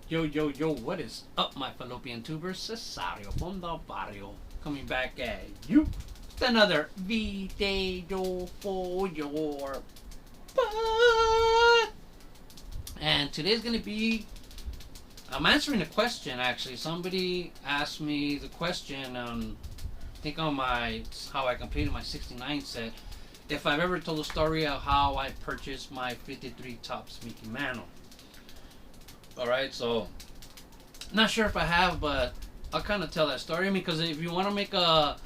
Yo, yo, yo, what is up, my fallopian tubers? Cesario from the barrio. Coming back at you with another video for your butt. And today's going to be, I'm answering a question actually. Somebody asked me the question, I think on my, how I completed my 69 set, if I've ever told a story of how I purchased my 53 Topps Mickey Mantle. Alright, so not sure if I have, but I'll kind of tell that story. I mean, because if you want to make a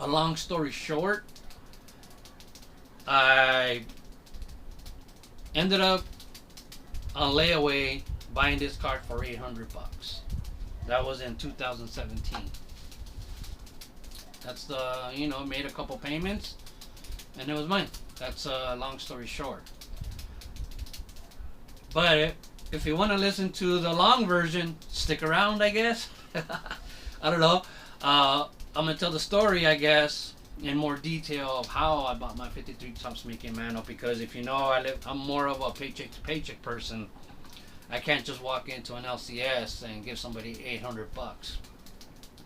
long story short, I ended up on layaway buying this card for $800. That was in 2017. That's the, made a couple payments and it was mine. That's a long story short. But if you want to listen to the long version, stick around, I guess. I don't know. I'm going to tell the story, I guess, in more detail of how I bought my 53 Topps Mickey Mantle. Because if you know, I'm more of a paycheck to paycheck person. I can't just walk into an LCS and give somebody $800.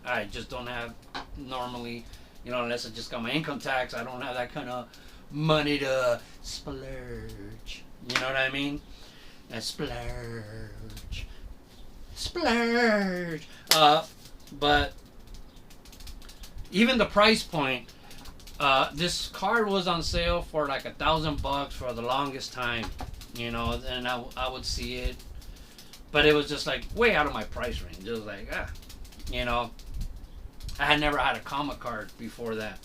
I just don't have, normally, unless I just got my income tax, I don't have that kind of money to splurge. You know what I mean? And splurge. But even the price point, this card was on sale for like $1,000 for the longest time, and I would see it, but it was just like way out of my price range. It was like, I had never had a comic card before that.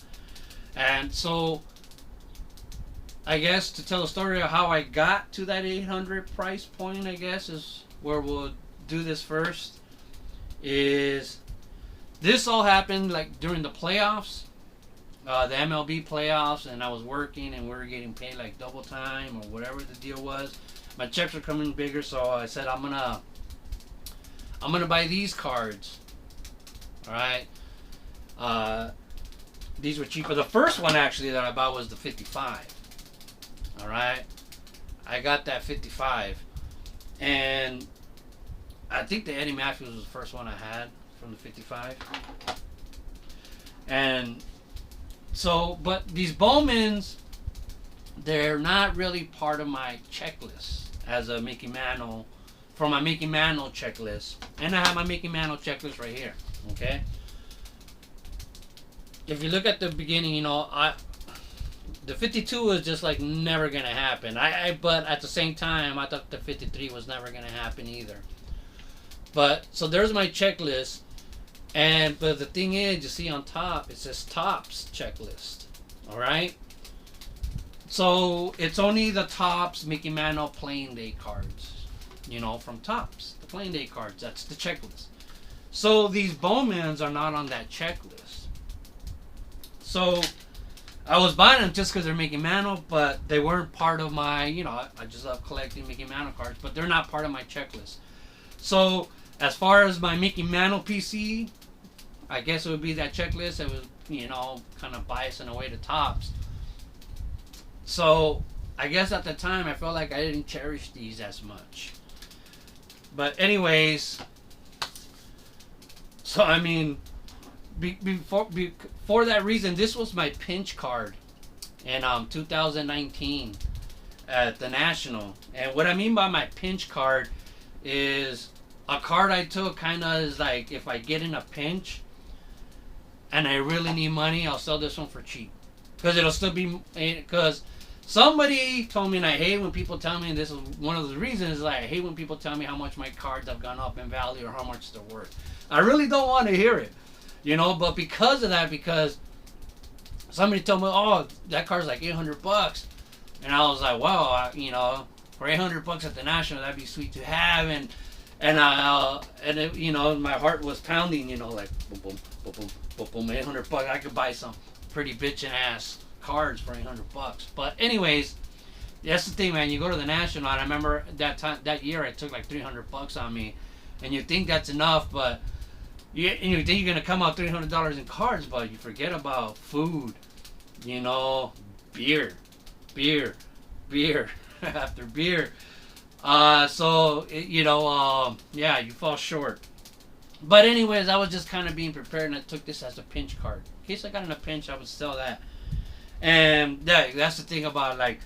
And so I guess to tell the story of how I got to that 800 price point, I guess, is where we'll do this first. Is this all happened like during the playoffs, the MLB playoffs, and I was working and we were getting paid like double time or whatever the deal was. My checks were coming bigger, so I said I'm gonna buy these cards. All right. These were cheaper. The first one actually that I bought was the 55. All right, I got that 55, and I think the Eddie Matthews was the first one I had from the 55. And so, but these Bowmans, they're not really part of my checklist as a Mickey Mantle, for my Mickey Mantle checklist. And I have my Mickey Mantle checklist right here. Okay. If you look at the beginning, the 52 was just like never gonna happen. But at the same time, I thought the 53 was never gonna happen either. But so there's my checklist, but the thing is, you see on top it says Topps checklist. All right. So it's only the Topps Mickey Mantle playing day cards, from Topps, the playing day cards. That's the checklist. So these Bowmans are not on that checklist. So I was buying them just because they're Mickey Mantle, but they weren't part of my, I just love collecting Mickey Mantle cards, but they're not part of my checklist. So as far as my Mickey Mantle PC, I guess it would be that checklist. It was, kind of biased in a way to Topps. So I guess at the time I felt like I didn't cherish these as much. But anyways, so I mean, for that reason, this was my pinch card in 2019 at the National. And what I mean by my pinch card is a card I took kind of is like, if I get in a pinch and I really need money, I'll sell this one for cheap. Because it'll still be, because somebody told me, and I hate when people tell me, and this is one of the reasons, like I hate when people tell me how much my cards have gone up in value or how much they're worth. I really don't want to hear it. But because of that, because somebody told me, oh, that card's like $800, and I was like, wow, for $800 at the National, that'd be sweet to have, and it, my heart was pounding, like boom, boom, boom, boom, boom, boom, $800. I could buy some pretty bitchin' ass cards for $800. But anyways, that's the thing, man. You go to the National, and I remember that year I took like $300 on me, and you think that's enough, but you think you're gonna come out $300 in cards, but you forget about food, beer after beer, Yeah, you fall short. But anyways, I was just kind of being prepared, and I took this as a pinch card. In case I got in a pinch, I would sell that. And that's the thing about, like,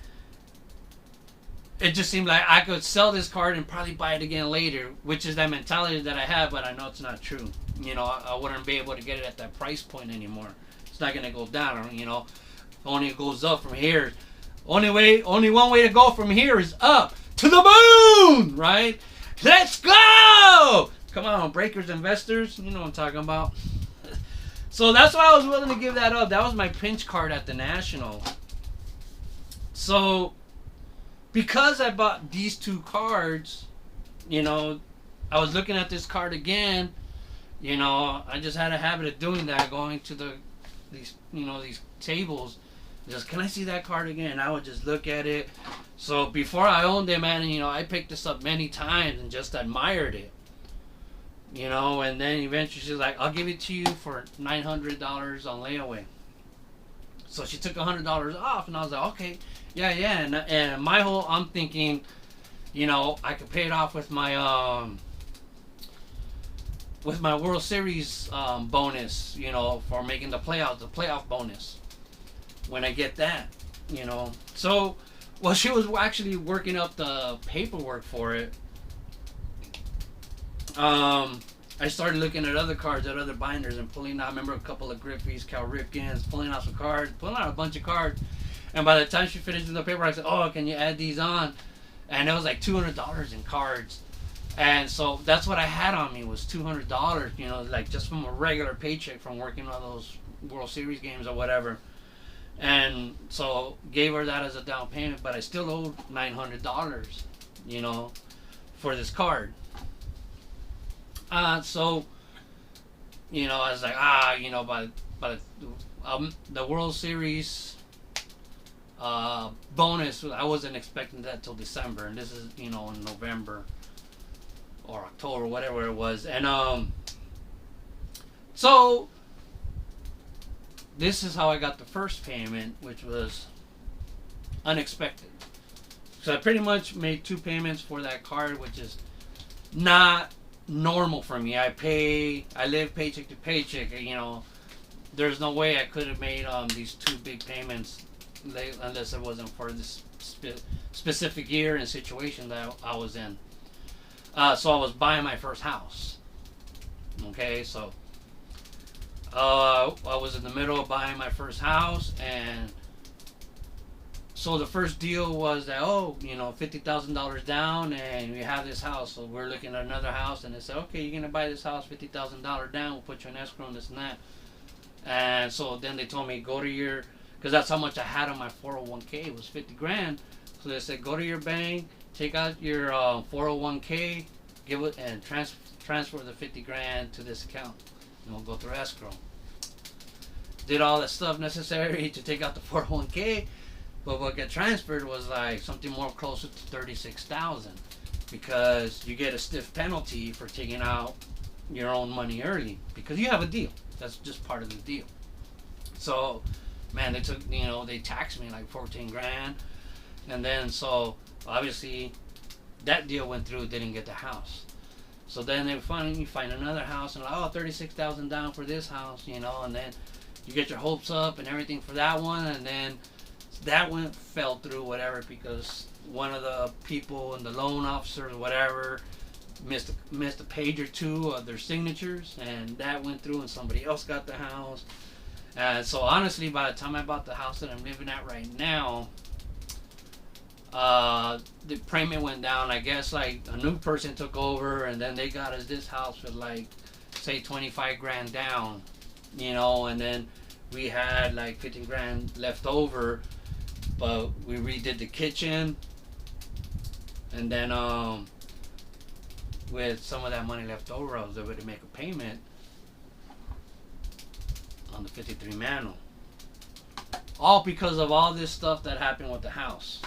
it just seemed like I could sell this card and probably buy it again later, which is that mentality that I have, but I know it's not true. I wouldn't be able to get it at that price point anymore. It's not gonna go down. Only it goes up from here. Only one way to go from here is up to the moon, right? Let's go! Come on, breakers, investors. You know what I'm talking about. So that's why I was willing to give that up. That was my pinch card at the National. So because I bought these two cards, I was looking at this card again. I just had a habit of doing that, going to these tables. Just, can I see that card again? And I would just look at it. So before I owned it, man, I picked this up many times and just admired it. And then eventually she's like, I'll give it to you for $900 on layaway. So she took $100 off, and I was like, okay, yeah. And I'm thinking, I could pay it off with my World Series bonus, for making the playoff bonus. When I get that, So, she was actually working up the paperwork for it. I started looking at other cards, at other binders, and pulling out, I remember a couple of Griffey's, Cal Ripkins, pulling out some cards, pulling out a bunch of cards. And by the time she finished the paper, I said, oh, can you add these on? And it was like $200 in cards. And so that's what I had on me, was $200, like just from a regular paycheck from working on those World Series games or whatever. And so gave her that as a down payment, but I still owed $900, for this card. So, I was like, by the World Series bonus, I wasn't expecting that till December, and this is, in November or October, whatever it was. And so this is how I got the first payment, which was unexpected. So I pretty much made 2 payments for that card, which is not normal for me. I live paycheck to paycheck. There's no way I could have made these 2 big payments unless it wasn't for this specific year and situation that I was in. So I was buying my first house. Okay, so I was in the middle of buying my first house, and so the first deal was that, $50,000 down, and we have this house. So we're looking at another house, and they said, okay, you're gonna buy this house, $50,000 down. We'll put you in escrow and this and that. And so then they told me, go to your, because that's how much I had on my 401k. It was 50 grand. So they said, go to your bank, take out your 401k, give it, and transfer the 50 grand to this account, and we'll go through escrow. Did all the stuff necessary to take out the 401k. But what got transferred was like something more closer to 36,000, because you get a stiff penalty for taking out your own money early because you have a deal. That's just part of the deal. So, man, they taxed me like 14 grand, and then so obviously that deal went through, didn't get the house. So then they finally find another house, and like, 36,000 down for this house, and then you get your hopes up and everything for that one, and then that one fell through, whatever, because one of the people and the loan officers, whatever, missed a page or two of their signatures, and that went through, and somebody else got the house. And so honestly, by the time I bought the house that I'm living at right now, the payment went down. I guess like a new person took over, and then they got us this house with like, say, 25 grand down, and then we had like 15 grand left over. But we redid the kitchen, and then with some of that money left over, I was able to make a payment on the 53 Mantle. All because of all this stuff that happened with the house,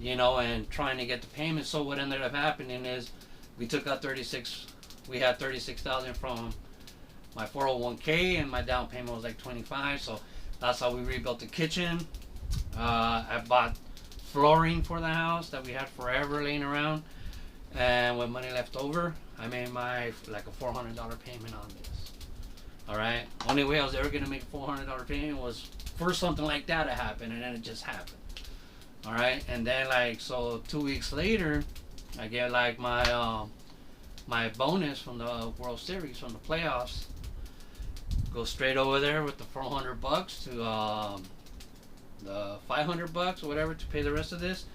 and trying to get the payment. So what ended up happening is we took out we had 36,000 from my 401k, and my down payment was like 25. So that's how we rebuilt the kitchen. I bought flooring for the house that we had forever laying around. And with money left over, I made my like a $400 payment on this. All right. Only way I was ever gonna make a $400 payment was for something like that to happen, and then it just happened. All right. And then like so 2 weeks later, I get like my bonus from the World Series from the playoffs. Go straight over there with the $400 to the $500 or whatever to pay the rest of this,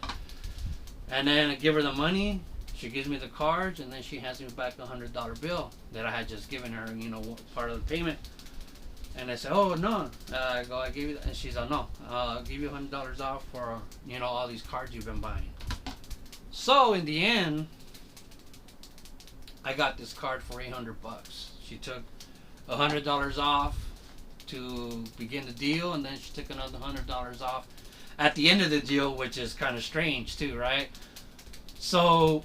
and then I give her the money. She gives me the cards, and then she hands me back a $100 bill that I had just given her, part of the payment. And I said, "Oh no," I give you, and she's like, "No, I'll give you $100 off for all these cards you've been buying." So in the end, I got this card for $800. She took $100 off to begin the deal, and then she took another $100 off at the end of the deal, which is kind of strange too, right? So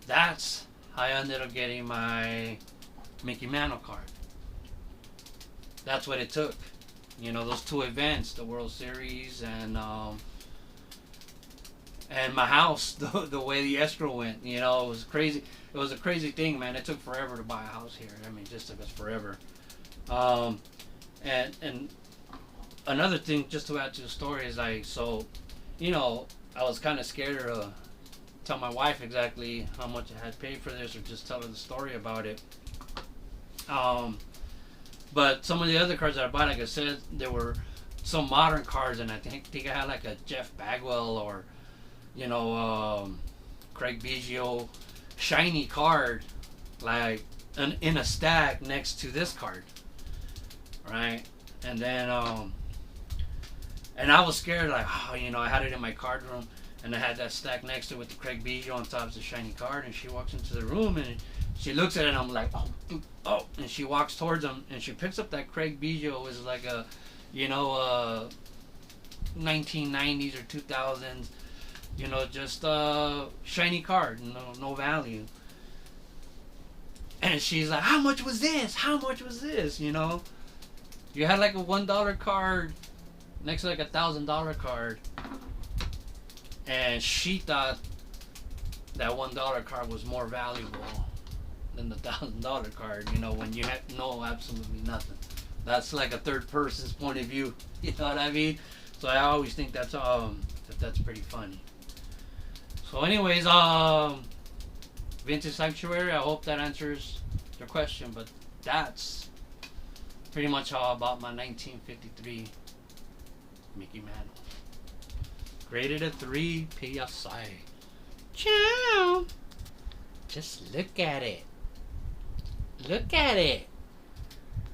that's how I ended up getting my Mickey Mantle card. That's what it took. Those two events, the World Series and my house, the way the escrow went, it was crazy. It was a crazy thing, man. It took forever to buy a house here. I mean, it just took us forever. And another thing, just to add to the story, is like, so, I was kind of scared to tell my wife exactly how much I had paid for this, or just tell her the story about it. But some of the other cards that I bought, like I said, there were some modern cards, and I think I had like a Jeff Bagwell or, Craig Biggio shiny card, like in a stack next to this card, right? And then, and I was scared, like, I had it in my card room, and I had that stack next to it with the Craig Biggio on top of the shiny card, and she walks into the room, and she looks at it, and I'm like, oh, and she walks towards him, and she picks up that Craig Biggio. It was like a, 1990s or 2000s, just shiny card, no value. And she's like, how much was this? How much was this? You had like a $1 card next to like a $1,000 card, and she thought that $1 card was more valuable than the $1,000 card. When you know absolutely nothing. That's like a third person's point of view. You know what I mean? So I always think that's pretty funny. So anyways, Vintage Sanctuary, I hope that answers your question, but that's pretty much how I bought my 1953 Mickey Mantle. Graded a 3 PSI. Ciao! Just look at it. Look at it.